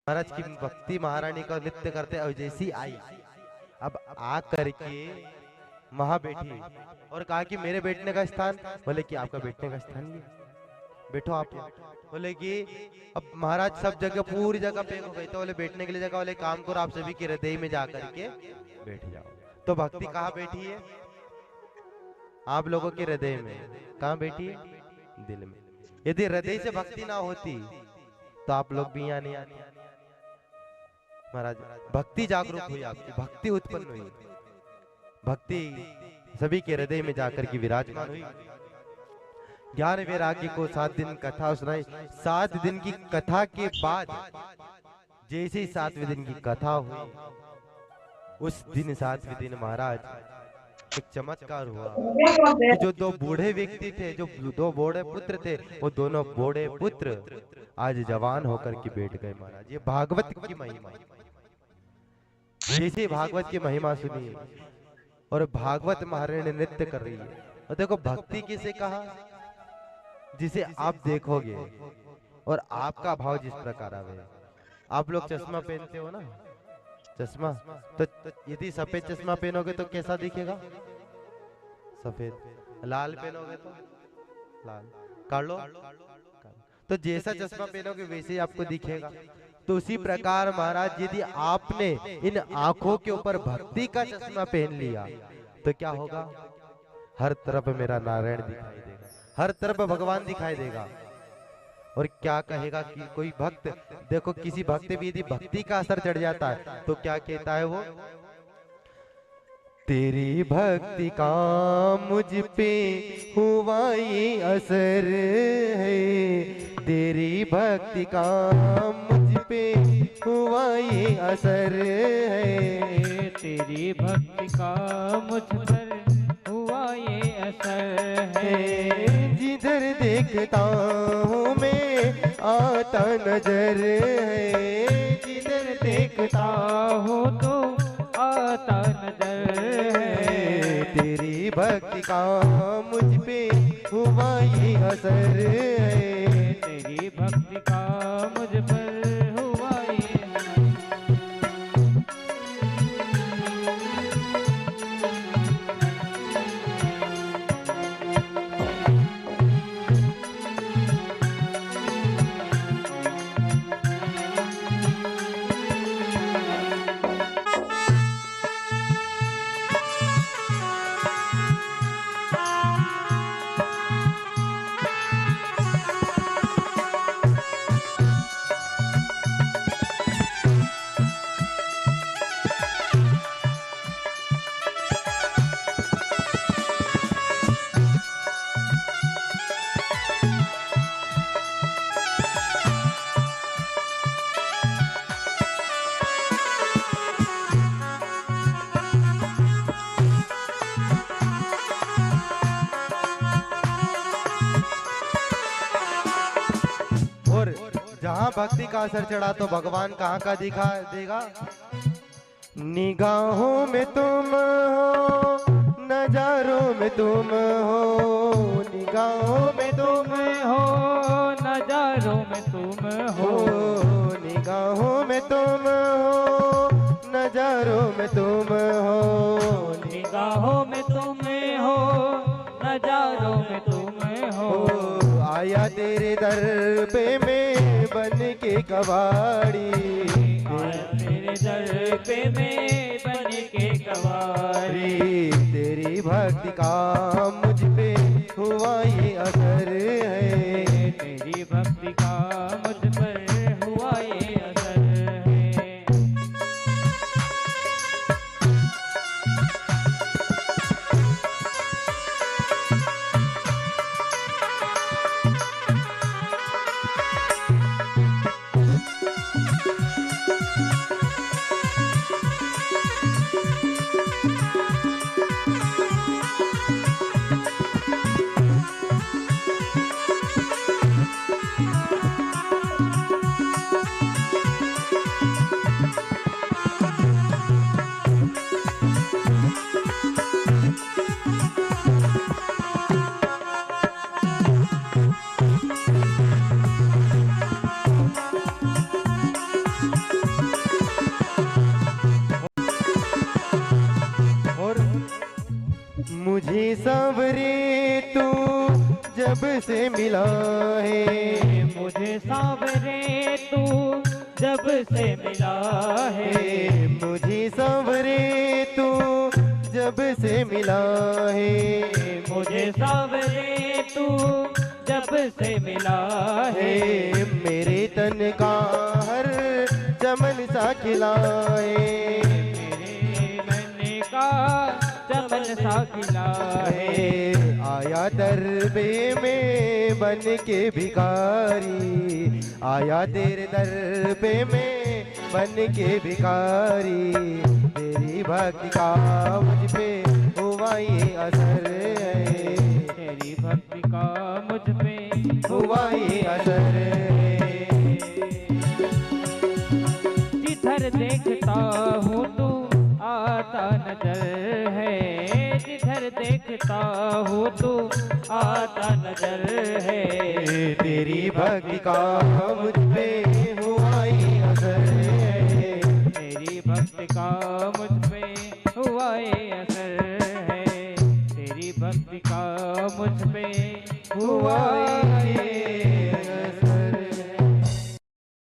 महाराज की भक्ति महारानी का नृत्य करते और जैसी आई अब आ करके वहां बैठी और कहा कि मेरे बैठने का स्थान। बोले कि आपका बैठने का स्थान ये, बैठो आप यहाँ। बोले कि अब महाराज सब जगह पूरी जगह पे हो गई तो बोले बैठने के लिए जगह। बोले काम करो आप सभी के हृदय में जा करके बैठ जाओ। तो भक्ति कहाँ बैठी है? आप लोगों के हृदय में। कहाँ बैठी है? दिल में। यदि हृदय से भक्ति ना होती तो आप लोग भी यहाँ नहीं आते। महाराज भक्ति जागरूक हुई, आपकी भक्ति उत्पन्न हुई, भक्ति सभी के हृदय में जाकर के विराजमान हुई। ज्ञान वैराग्य को 7 दिन कथा सुनाई। 7 दिन की कथा के बाद जैसे ही 7वें दिन की कथा हुई उस दिन 7वें दिन महाराज एक चमत्कार हुआ कि जो 2 बूढ़े व्यक्ति थे, जो 2 बूढ़े पुत्र थे, वो दोनों बूढ़े पुत्र आज जवान होकर के बैठ गए। महाराज ये भागवत की महिमा। जैसे भागवत की महिमा सुनिए और भागवत महारानी नृत्य कर रही है। और देखो भक्ति किसे कहा? जिसे आप देखोगे और आपका भाव जिस प्रकार आवे। आप लोग चश्मा पहनते हो ना, चश्मा तो यदि सफेद चश्मा पहनोगे तो कैसा दिखेगा? सफेद। लाल पहनोगे तो लाल। कालो तो जैसा चश्मा पहनोगे वैसे ही आपको दिखेगा। तो उसी प्रकार महाराज यदि आपने इन आंखों के ऊपर भक्ति का चश्मा पहन लिया तो क्या होगा? हर तरफ मेरा नारायण दिखाई देगा, हर तरफ भगवान दिखाई देगा। और क्या कहेगा कि कोई भक्त, देखो किसी भक्त भी यदि भक्ति का असर चढ़ जाता है तो क्या कहता है वो? तेरी भक्ति का मुझ पे हुआ ये असर है, तेरी भक्ति का मुझ पे हुआ ये असर है, तेरी भक्ति का मुझ पर हुआ ये असर है। जिधर देखता हूँ मैं आता नजर है, जिधर देखता हो तो आता नजर है। तेरी भक्ति का मुझ पे हुआ ये असर है, तेरी भक्ति का मुझ पर हुआ ये जहाँ भक्ति का असर चढ़ा तो भगवान कहाँ का दिखा देगा? निगाहों में तुम हो, नजारों में तुम हो, निगाहों में तुम हो, नजारों में तुम हो, निगाहों में तुम हो, नजारों में तुम हो, निगाहों में तुम हो, नजारों में तुम हो। आया तेरे दर पे मैं बन के कवाड़ी, आया तेरे दर पे मैं बन के कवाड़ी। तेरी भक्ति का मुझ पे हुआ ये असर है, तेरी भक्ति का मुझ पर हुआ ये असर है। जब से मिला है। मुझे सांवरे तू जब से मिला है। मुझे सांवरे तू जब से मिला है। मुझे सांवरे तू जब से मिला है। मेरे तन का हर चमन सा खिला है। मेरे मन का चमन सा खिला है। आया दरबे में बन के भिखारी, आया तेरे दरबे में बन के भिखारी। तेरी भक्ति का मुझ पे हुआ ये असर है। तेरी भक्ति का मुझ पे हुआ ये असर है। जिधर देखता हूँ तू आता नजर है। जिधर देखता हूँ तू आता नजर है। तेरी भक्ति का मुझ पे हुआ ये असर है। तेरी भक्ति का मुझ पे हुआ ये असर है। तेरी भक्ति का मुझ पे हुआ ये असर।